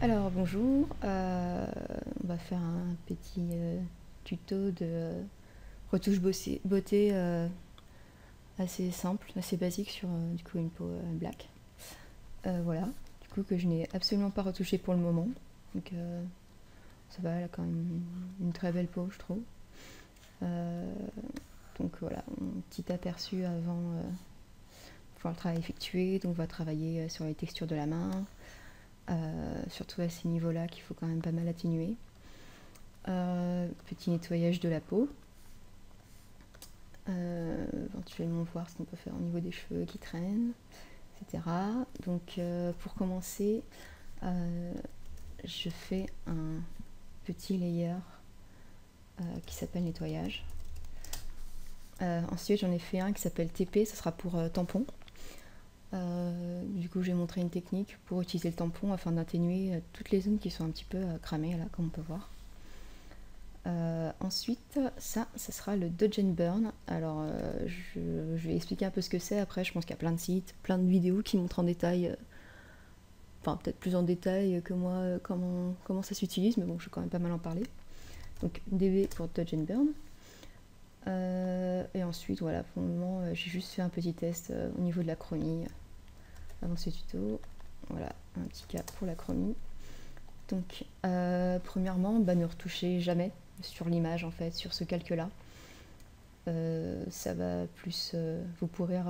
Alors bonjour, on va faire un petit tuto de retouche beauté assez simple, assez basique sur du coup une peau black. Voilà, du coup que je n'ai absolument pas retouché pour le moment, donc ça va, elle a quand même une très belle peau je trouve. Donc voilà, un petit aperçu avant pouvoir le travail effectué, donc on va travailler sur les textures de la main. Surtout à ces niveaux-là qu'il faut quand même pas mal atténuer. Petit nettoyage de la peau. Éventuellement voir ce qu'on peut faire au niveau des cheveux qui traînent, etc. Donc pour commencer, je fais un petit layer qui s'appelle nettoyage. Ensuite j'en ai fait un qui s'appelle TP, ce sera pour tampon. Du coup j'ai montré une technique pour utiliser le tampon afin d'atténuer toutes les zones qui sont un petit peu cramées là comme on peut voir. Ensuite ça sera le Dodge and Burn. Alors je vais expliquer un peu ce que c'est. Après je pense qu'il y a plein de sites, plein de vidéos qui montrent en détail, enfin peut-être plus en détail que moi comment ça s'utilise, mais bon je vais quand même pas mal en parler. Donc DB pour Dodge and Burn. Et ensuite voilà, pour le moment j'ai juste fait un petit test au niveau de la chromie avant ce tuto. Voilà, un petit cas pour la chromie. Donc premièrement, ne retouchez jamais sur l'image en fait, sur ce calque là. Ça va plus vous pourrir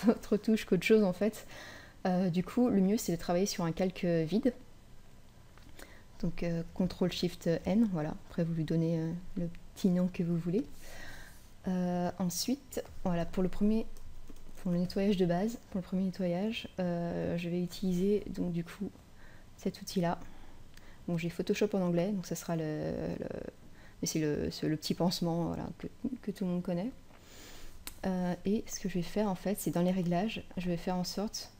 votre touche qu'autre chose en fait. Du coup le mieux c'est de travailler sur un calque vide. Donc CTRL SHIFT N, voilà, après vous lui donnez le petit nom que vous voulez. Ensuite, voilà, pour le nettoyage de base, pour le premier nettoyage, je vais utiliser donc du coup cet outil là. Bon, j'ai Photoshop en anglais, donc ça sera mais c'est le petit pansement voilà, que tout le monde connaît. Et ce que je vais faire en fait, c'est dans les réglages, je vais faire en sorte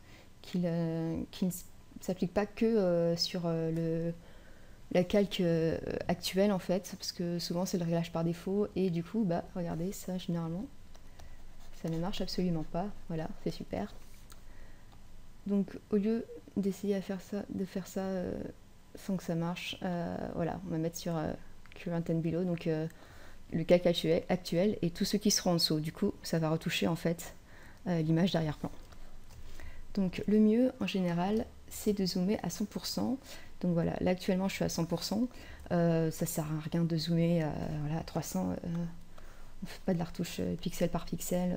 qu'il ne s'applique pas que sur la calque actuelle en fait, parce que souvent c'est le réglage par défaut, et du coup, bah regardez, ça généralement, ça ne marche absolument pas. Voilà, c'est super. Donc au lieu d'essayer de faire ça sans que ça marche, voilà, on va mettre sur Current and Below, donc le calque actuel et tous ceux qui seront en dessous. Du coup, ça va retoucher en fait l'image d'arrière-plan. Donc le mieux en général, c'est de zoomer à 100%. Donc voilà, là actuellement je suis à 100%. Ça sert à rien de zoomer voilà, à 300. On fait pas de la retouche pixel par pixel.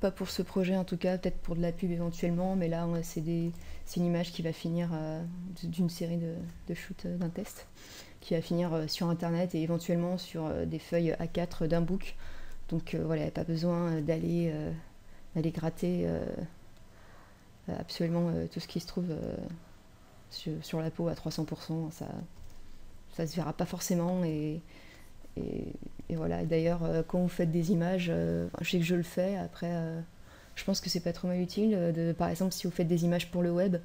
Pas pour ce projet en tout cas, peut-être pour de la pub éventuellement, mais là c'est une image qui va finir d'une série de shoots d'un test, qui va finir sur internet et éventuellement sur des feuilles A4 d'un book. Donc voilà, il n'y a pas besoin d'aller gratter absolument tout ce qui se trouve sur la peau à 300%. Ça se verra pas forcément et voilà. D'ailleurs, quand vous faites des images, je sais que je le fais, après je pense que c'est pas trop mal utile par exemple si vous faites des images pour le web,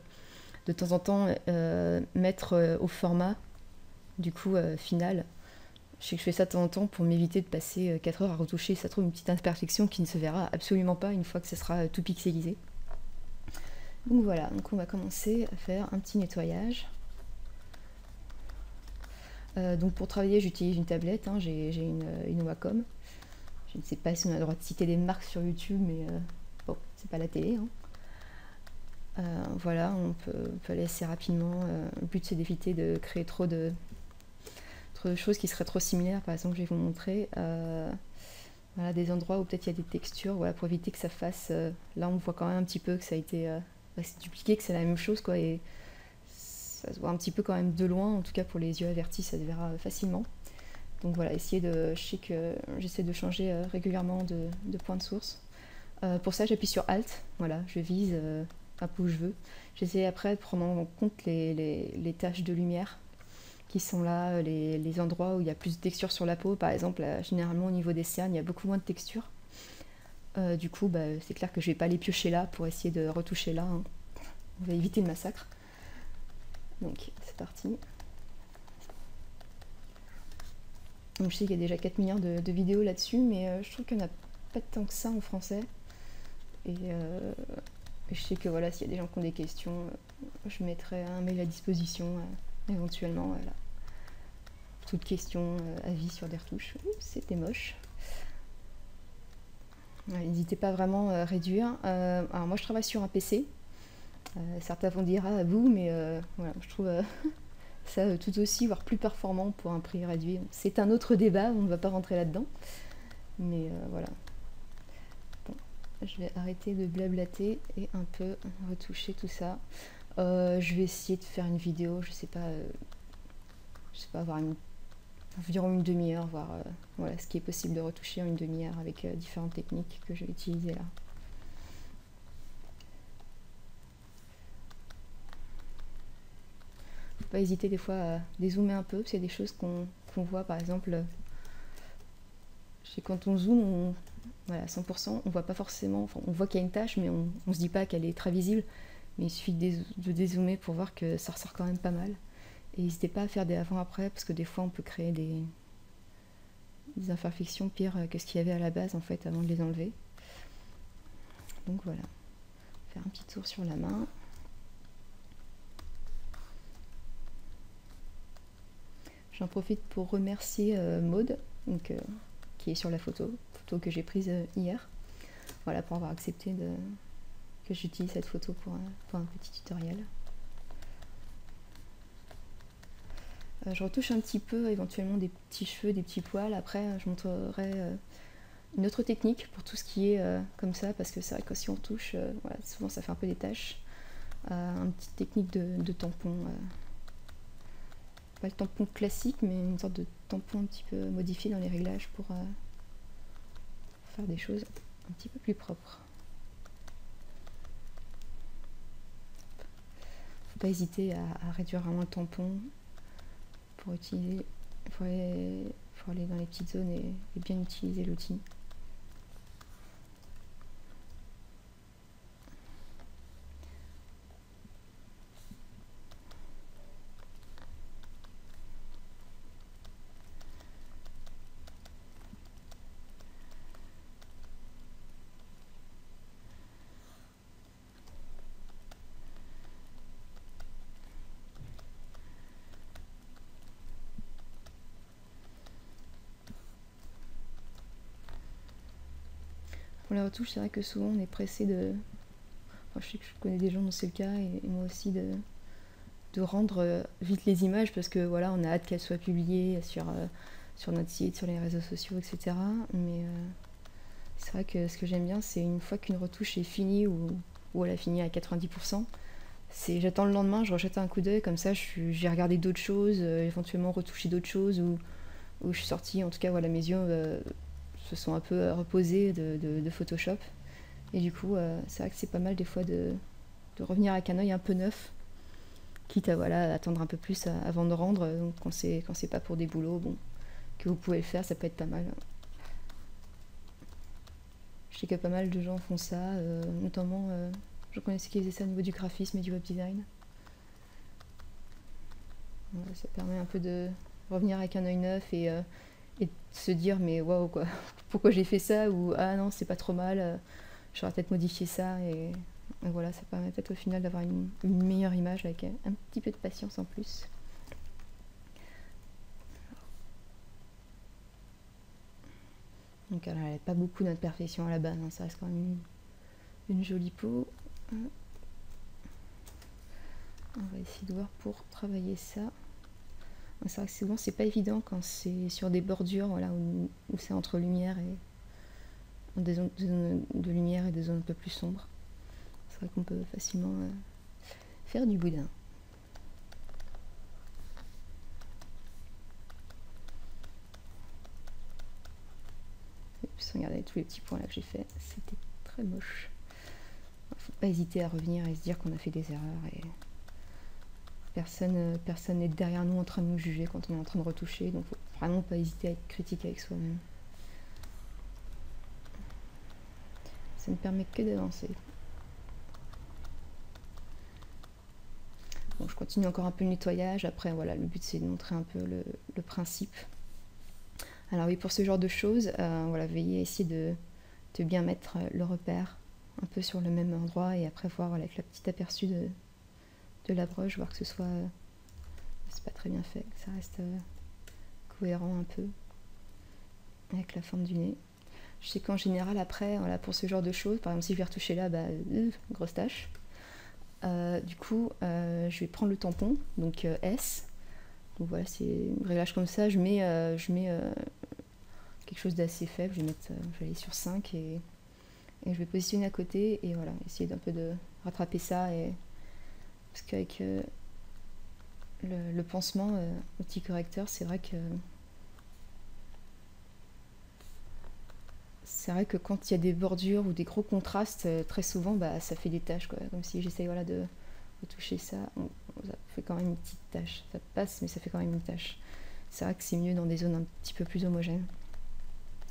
de temps en temps mettre au format du coup final. Je sais que je fais ça de temps en temps pour m'éviter de passer 4 heures à retoucher, ça trouve une petite imperfection qui ne se verra absolument pas une fois que ça sera tout pixelisé. Donc voilà, donc on va commencer à faire un petit nettoyage. Donc pour travailler, j'utilise une tablette, hein, j'ai une Wacom. Je ne sais pas si on a le droit de citer des marques sur YouTube, mais bon, c'est pas la télé. Hein. Voilà, on peut aller assez rapidement. Le but c'est d'éviter de créer trop de choses qui seraient trop similaires. Par exemple, je vais vous montrer voilà, des endroits où peut-être il y a des textures, voilà, pour éviter que ça fasse. Là, on voit quand même un petit peu que ça a été dupliqué, que c'est la même chose, quoi. Et ça se voit un petit peu quand même de loin, en tout cas pour les yeux avertis, ça se verra facilement. Donc voilà, je sais que j'essaie de changer régulièrement de point de source. Pour ça, j'appuie sur Alt, voilà, je vise un peu où je veux. J'essaie après de prendre en compte les taches de lumière qui sont là, les endroits où il y a plus de texture sur la peau. Par exemple, là, généralement au niveau des cernes, il y a beaucoup moins de texture. Du coup, bah, c'est clair que je vais pas les piocher là pour essayer de retoucher là. Hein. On va éviter le massacre. Donc c'est parti. Donc, je sais qu'il y a déjà 4 milliards de vidéos là-dessus, mais je trouve qu'il n'y en a pas tant que ça en français. Et je sais que voilà, s'il y a des gens qui ont des questions, je mettrai un mail à disposition éventuellement. Voilà. Toute question, avis sur des retouches. Ouh, c'était moche. N'hésitez pas vraiment à réduire. Alors moi je travaille sur un PC. Certains vont dire ah vous, mais voilà, je trouve ça tout aussi, voire plus performant pour un prix réduit. C'est un autre débat, on ne va pas rentrer là-dedans. Mais voilà. Bon, je vais arrêter de blablater et un peu retoucher tout ça. Je vais essayer de faire une vidéo, je sais pas, avoir environ une demi-heure, voir voilà, ce qui est possible de retoucher en une demi-heure avec différentes techniques que je vais utiliser là. Faut pas hésiter des fois à dézoomer un peu, parce qu'il y a des choses qu'on voit, par exemple, quand on zoome, voilà, 100%, on voit pas forcément, enfin, on voit qu'il y a une tâche, mais on se dit pas qu'elle est très visible, mais il suffit de dézoomer pour voir que ça ressort quand même pas mal. Et n'hésitez pas à faire des avant-après, parce que des fois on peut créer des imperfections pires que ce qu'il y avait à la base en fait avant de les enlever. Donc voilà, faire un petit tour sur la main. J'en profite pour remercier Maud, donc, qui est sur la photo que j'ai prise hier. Voilà, pour avoir accepté que j'utilise cette photo pour un petit tutoriel. Je retouche un petit peu éventuellement des petits cheveux, des petits poils. Après, je montrerai une autre technique pour tout ce qui est comme ça, parce que c'est vrai que si on retouche, voilà, souvent ça fait un peu des taches. Une petite technique de tampon. Pas le tampon classique, mais une sorte de tampon un petit peu modifié dans les réglages pour faire des choses un petit peu plus propres. Faut pas hésiter à réduire vraiment le tampon pour utiliser. Faut aller dans les petites zones et bien utiliser l'outil. Pour la retouche, c'est vrai que souvent on est pressé de... Enfin, je sais que je connais des gens dont c'est le cas, et moi aussi, de rendre vite les images, parce que voilà, on a hâte qu'elles soient publiées sur notre site, sur les réseaux sociaux, etc. Mais c'est vrai que ce que j'aime bien, c'est une fois qu'une retouche est finie, ou elle a fini à 90%, j'attends le lendemain, je rejette un coup d'œil, comme ça j'ai regardé d'autres choses, éventuellement retouché d'autres choses, ou je suis sortie, en tout cas voilà, mes yeux se sont un peu reposés de Photoshop. Et du coup, c'est vrai que c'est pas mal des fois de revenir avec un œil un peu neuf, quitte à voilà, attendre un peu plus avant de rendre. Donc quand c'est pas pour des boulots, bon, que vous pouvez le faire, ça peut être pas mal. Je sais que pas mal de gens font ça, notamment je connaissais qui faisaient ça au niveau du graphisme et du web design. Voilà, ça permet un peu de revenir avec un œil neuf et de se dire mais waouh quoi, pourquoi j'ai fait ça, ou ah non c'est pas trop mal, j'aurais peut-être modifié ça, et voilà, ça permet peut-être au final d'avoir une meilleure image avec un petit peu de patience en plus. Donc elle n'a pas beaucoup d'imperfections à la base, hein, ça reste quand même une jolie peau. On va essayer de voir pour travailler ça. C'est vrai que souvent c'est pas évident quand c'est sur des bordures, voilà, où c'est entre lumière et des zones de lumière et des zones un peu plus sombres. C'est vrai qu'on peut facilement faire du boudin. Regardez tous les petits points là que j'ai fait, c'était très moche. Faut pas hésiter à revenir et se dire qu'on a fait des erreurs, et personne n'est derrière nous en train de nous juger quand on est en train de retoucher, donc faut vraiment pas hésiter à être critique avec soi-même. Ça ne permet que d'avancer. Bon, je continue encore un peu le nettoyage. Après voilà, le but c'est de montrer un peu le principe. Alors oui, pour ce genre de choses, voilà, veillez à essayer de bien mettre le repère un peu sur le même endroit, et après voir voilà, avec le petit aperçu de la broche, voir que ce soit... c'est pas très bien fait, que ça reste cohérent un peu avec la forme du nez. Je sais qu'en général, après, voilà, pour ce genre de choses, par exemple, si je vais retoucher là, bah, grosse tache. Du coup, je vais prendre le tampon, donc S. Donc voilà, c'est un réglage comme ça. Je mets quelque chose d'assez faible. Je vais aller sur 5 et je vais positionner à côté et voilà, essayer d'un peu de rattraper ça. Parce qu'avec le pansement au petit correcteur, c'est vrai que quand il y a des bordures ou des gros contrastes, très souvent, bah, ça fait des taches, quoi. Comme si j'essaye voilà, de toucher ça. Ça fait quand même une petite tache. Ça passe, mais ça fait quand même une tache. C'est vrai que c'est mieux dans des zones un petit peu plus homogènes,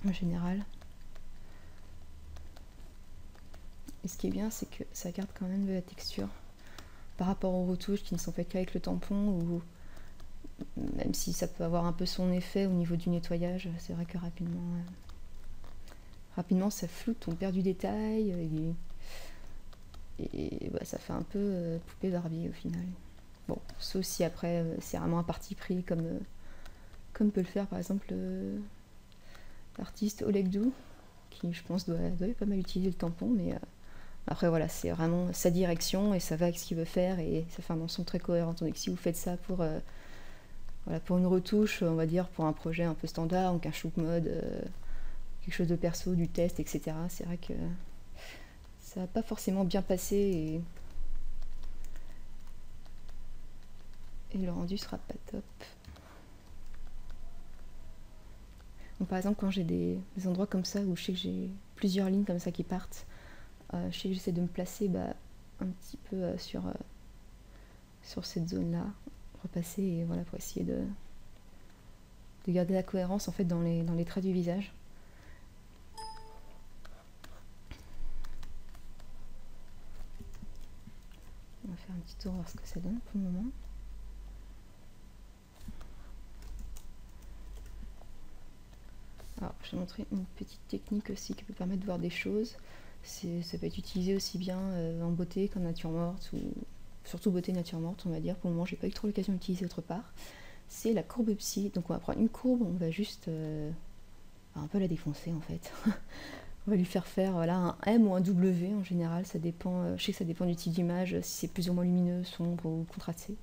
en général. Et ce qui est bien, c'est que ça garde quand même de la texture. Par rapport aux retouches qui ne sont faites qu'avec le tampon, ou même si ça peut avoir un peu son effet au niveau du nettoyage, c'est vrai que rapidement ça floute, on perd du détail et bah, ça fait un peu poupée Barbie au final. Bon, sauf si après c'est vraiment un parti pris comme peut le faire par exemple l'artiste Oleg Dou, qui je pense doit pas mal utiliser le tampon, mais après voilà, c'est vraiment sa direction et ça va avec ce qu'il veut faire et ça fait un ensemble très cohérent. Tandis que si vous faites ça pour une retouche, on va dire pour un projet un peu standard, donc un shoot mode, quelque chose de perso, du test, etc., c'est vrai que ça va pas forcément bien passer et le rendu sera pas top. Donc par exemple, quand j'ai des endroits comme ça où je sais que j'ai plusieurs lignes comme ça qui partent, je sais que j'essaie de me placer un petit peu sur cette zone-là, repasser et voilà, pour essayer de garder la cohérence en fait dans les traits du visage. On va faire un petit tour voir ce que ça donne pour le moment. Alors, je vais montrer une petite technique aussi qui peut permettre de voir des choses. Ça peut être utilisé aussi bien en beauté qu'en nature morte, ou surtout beauté nature morte, on va dire. Pour le moment, j'ai pas eu trop l'occasion d'utiliser autre part. C'est la courbe psy. Donc, on va prendre une courbe, on va juste un peu la défoncer en fait. On va lui faire voilà, un M ou un W en général, ça dépend. Je sais que ça dépend du type d'image, si c'est plus ou moins lumineux, sombre ou contrasté.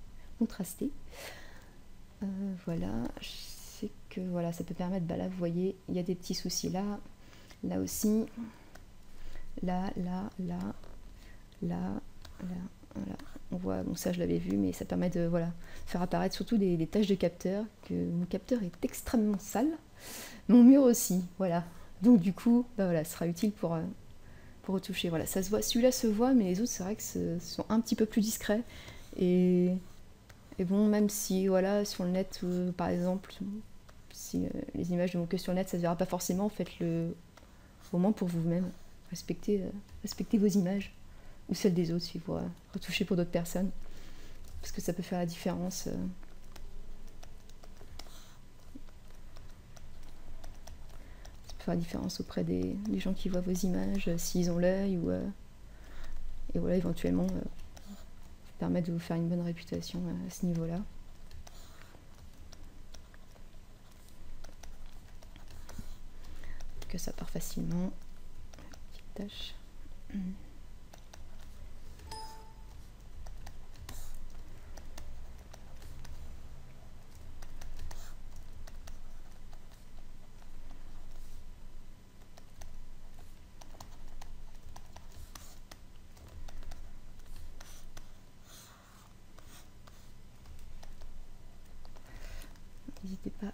Voilà, je sais que voilà, ça peut permettre, là vous voyez, il y a des petits soucis là aussi, là, voilà. On voit, bon ça je l'avais vu, mais ça permet de faire apparaître surtout des taches de capteur, que mon capteur est extrêmement sale, mon mur aussi, voilà. Donc du coup, voilà, ce sera utile pour retoucher. Voilà, ça se voit, celui-là se voit, mais les autres c'est vrai que ce sont un petit peu plus discrets. Et bon, même si voilà, sur le net, par exemple, si les images ne vont que sur le net, ça se verra pas forcément, faites-le au moins pour vous-même. Respectez vos images, ou celles des autres si vous retouchez pour d'autres personnes, parce que ça peut faire la différence. La différence auprès des gens qui voient vos images, s'ils ont l'œil et voilà, éventuellement permettre de vous faire une bonne réputation à ce niveau-là. Que ça part facilement. Petite tâche. N'hésitez pas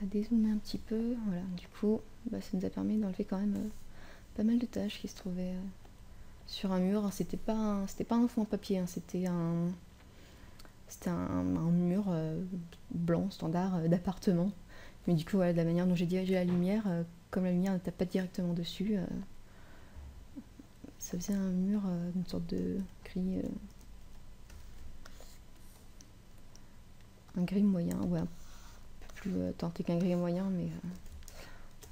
à dézoomer un petit peu. Voilà, du coup, ça nous a permis d'enlever quand même pas mal de tâches qui se trouvaient sur un mur. C'était pas un fond en papier, hein, c'était un mur blanc standard d'appartement. Mais du coup, voilà, de la manière dont j'ai dirigé la lumière, comme la lumière ne tape pas directement dessus, ça faisait un mur, une sorte de gris, un gris moyen, ouais, un peu plus tenté qu'un gris moyen, mais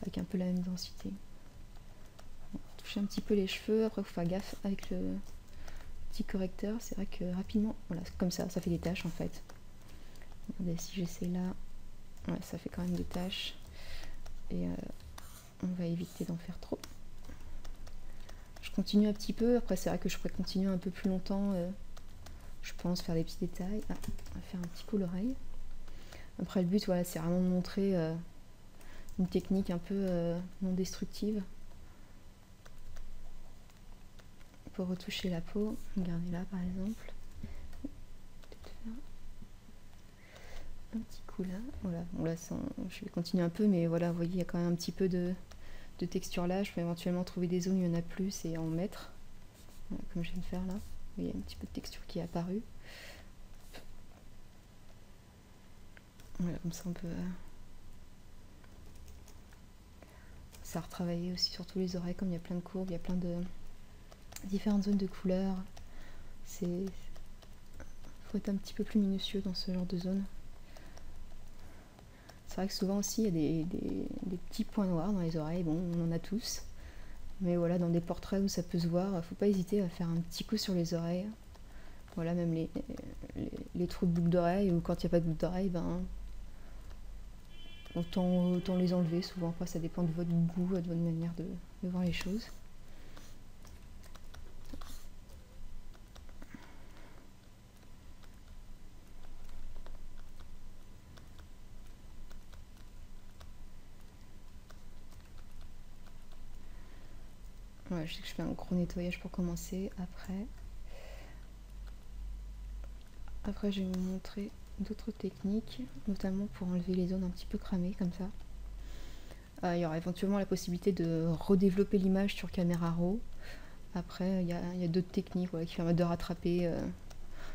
avec un peu la même densité. Bon, toucher un petit peu les cheveux, après il faut faire gaffe avec petit correcteur, c'est vrai que rapidement, voilà, comme ça fait des taches en fait. Regardez, si j'essaie là, ouais, ça fait quand même des taches. Et on va éviter d'en faire trop. Je continue un petit peu, après c'est vrai que je pourrais continuer un peu plus longtemps, je pense, faire des petits détails. Ah, on va faire un petit coup l'oreille. Après le but, voilà, c'est vraiment de montrer une technique un peu non destructive pour retoucher la peau. Regardez là par exemple. Peut-être faire un petit coup là. Voilà, bon là je vais continuer un peu, mais voilà, vous voyez, il y a quand même un petit peu de texture là. Je peux éventuellement trouver des zones où il y en a plus et en mettre. Voilà, comme je viens de faire là. Vous voyez, un petit peu de texture qui est apparue. Voilà, comme ça on peut... ça a retravaillé aussi sur tous les oreilles, comme il y a plein de courbes, il y a plein de différentes zones de couleurs. Il faut être un petit peu plus minutieux dans ce genre de zone. C'est vrai que souvent aussi il y a des petits points noirs dans les oreilles, bon on en a tous. Mais voilà, dans des portraits où ça peut se voir, faut pas hésiter à faire un petit coup sur les oreilles. Voilà, même les trous de boucle d'oreille, ou quand il n'y a pas de boucle d'oreille, ben autant les enlever. Souvent, après, ça dépend de votre goût, de votre manière de voir les choses. Voilà, je sais que je fais un gros nettoyage pour commencer. Après je vais vous montrer d'autres techniques, notamment pour enlever les zones un petit peu cramées, comme ça. Il y aura éventuellement la possibilité de redévelopper l'image sur caméra raw. Après, il y a d'autres techniques, voilà, qui permettent de rattraper.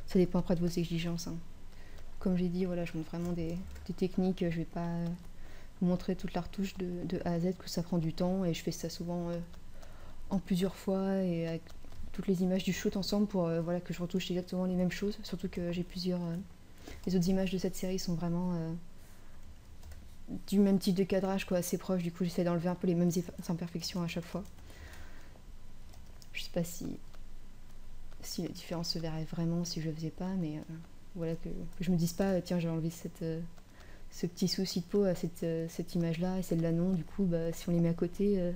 Ça dépend après de vos exigences, hein. Comme j'ai dit, voilà, je montre vraiment des techniques. Je vais pas vous montrer toute la retouche de A à Z, que ça prend du temps. Et je fais ça souvent en plusieurs fois et avec toutes les images du shoot ensemble pour voilà, que je retouche exactement les mêmes choses. Surtout que j'ai plusieurs... les autres images de cette série sont vraiment du même type de cadrage, quoi, assez proche. Du coup, j'essaie d'enlever un peu les mêmes imperfections à chaque fois. Je sais pas si la différence se verrait vraiment si je le faisais pas, mais voilà, que je me dise pas tiens, j'ai enlevé ce petit souci de peau à cette image là et celle-là non. Du coup, bah, si on les met à côté,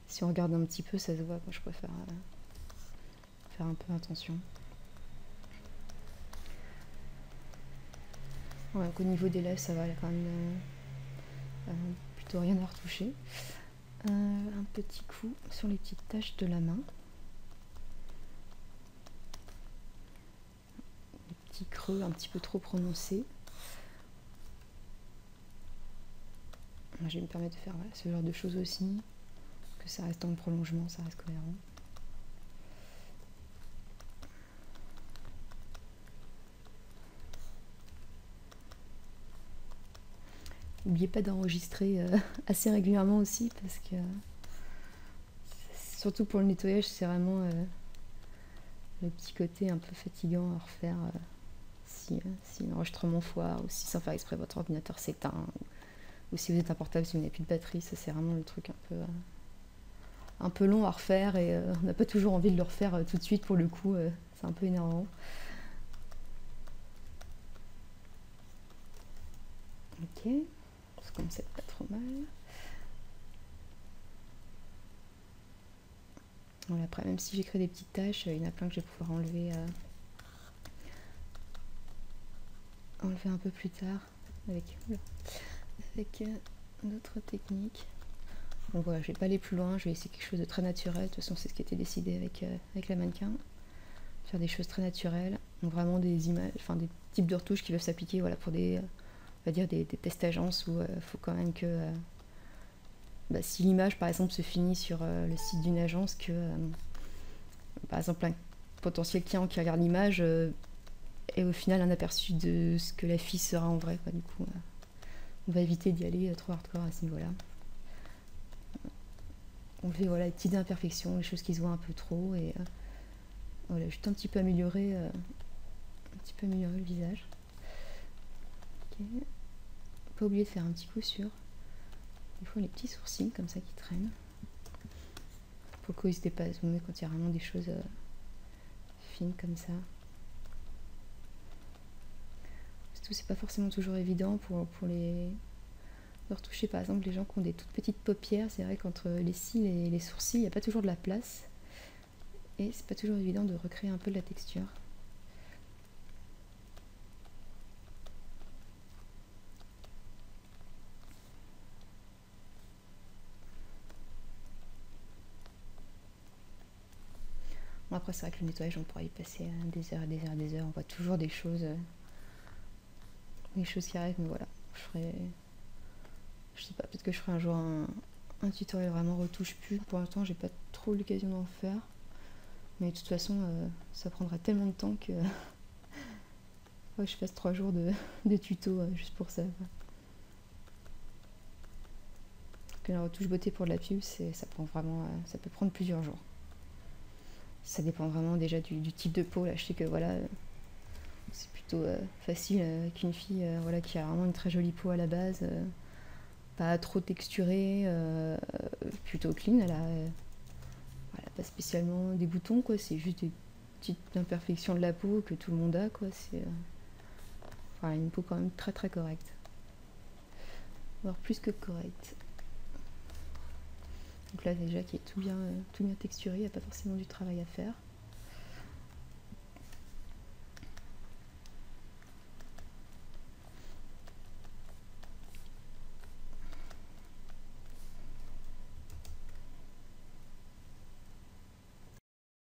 si on regarde un petit peu, ça se voit, quoi. Je préfère faire un peu attention. Ouais, donc au niveau des lèvres, ça va, il y a quand même plutôt rien à retoucher. Un petit coup sur les petites taches de la main. Des petits creux un petit peu trop prononcés. Je vais me permettre de faire voilà, ce genre de choses aussi. Que ça reste dans le prolongement, ça reste cohérent. N'oubliez pas d'enregistrer assez régulièrement aussi, parce que surtout pour le nettoyage, c'est vraiment le petit côté un peu fatigant à refaire si l'enregistrement foire, ou si sans faire exprès votre ordinateur s'éteint, ou si vous êtes un portable, si vous n'avez plus de batterie. Ça, c'est vraiment le truc un peu long à refaire, et on n'a pas toujours envie de le refaire tout de suite. Pour le coup, c'est un peu énervant. Ok, ça commence à être pas trop mal. Voilà, après, même si j'ai créé des petites taches, il y en a plein que je vais pouvoir enlever un peu plus tard avec d'autres techniques. Bon voilà, je vais pas aller plus loin, je vais essayer quelque chose de très naturel. De toute façon, c'est ce qui était décidé avec la mannequin. Faire des choses très naturelles, donc vraiment des images, enfin des types de retouches qui peuvent s'appliquer, voilà, pour on va dire des tests agences où il faut quand même que si l'image par exemple se finit sur le site d'une agence, que par exemple un potentiel client qui regarde l'image ait au final un aperçu de ce que la fille sera en vrai, quoi. Du coup, on va éviter d'y aller trop hardcore à ce niveau-là. On fait voilà, les petites imperfections, les choses qui se voient un peu trop, et voilà, juste un petit peu améliorer le visage. Okay. Pas oublier de faire un petit coup sur des fois les petits sourcils comme ça qui traînent. Pour le coup, n'hésitez pas à zoomer quand il y a vraiment des choses fines comme ça. C'est pas forcément toujours évident pour les retoucher. Par exemple, les gens qui ont des toutes petites paupières, c'est vrai qu'entre les cils et les sourcils, il n'y a pas toujours de la place. Et c'est pas toujours évident de recréer un peu de la texture. Bon, après, c'est vrai que le nettoyage, on pourrait y passer des heures et des heures et des heures. On voit toujours des choses qui arrivent, mais voilà. Je sais pas, peut-être que je ferai un jour un tutoriel vraiment retouche plus. Pour l'instant, j'ai pas trop l'occasion d'en faire. Mais de toute façon, ça prendra tellement de temps que ouais, je fasse 3 jours de tuto juste pour ça. Que la retouche beauté pour de la pub, ça prend vraiment, ça peut prendre plusieurs jours. Ça dépend vraiment déjà du type de peau. Là, je sais que voilà, c'est plutôt facile qu'une fille voilà, qui a vraiment une très jolie peau à la base, pas trop texturée, plutôt clean. Elle a pas spécialement des boutons, quoi. C'est juste des petites imperfections de la peau que tout le monde a, quoi. C'est enfin, une peau quand même très très correcte, voire plus que correcte. Donc là déjà qui est tout bien texturé, il n'y a pas forcément du travail à faire.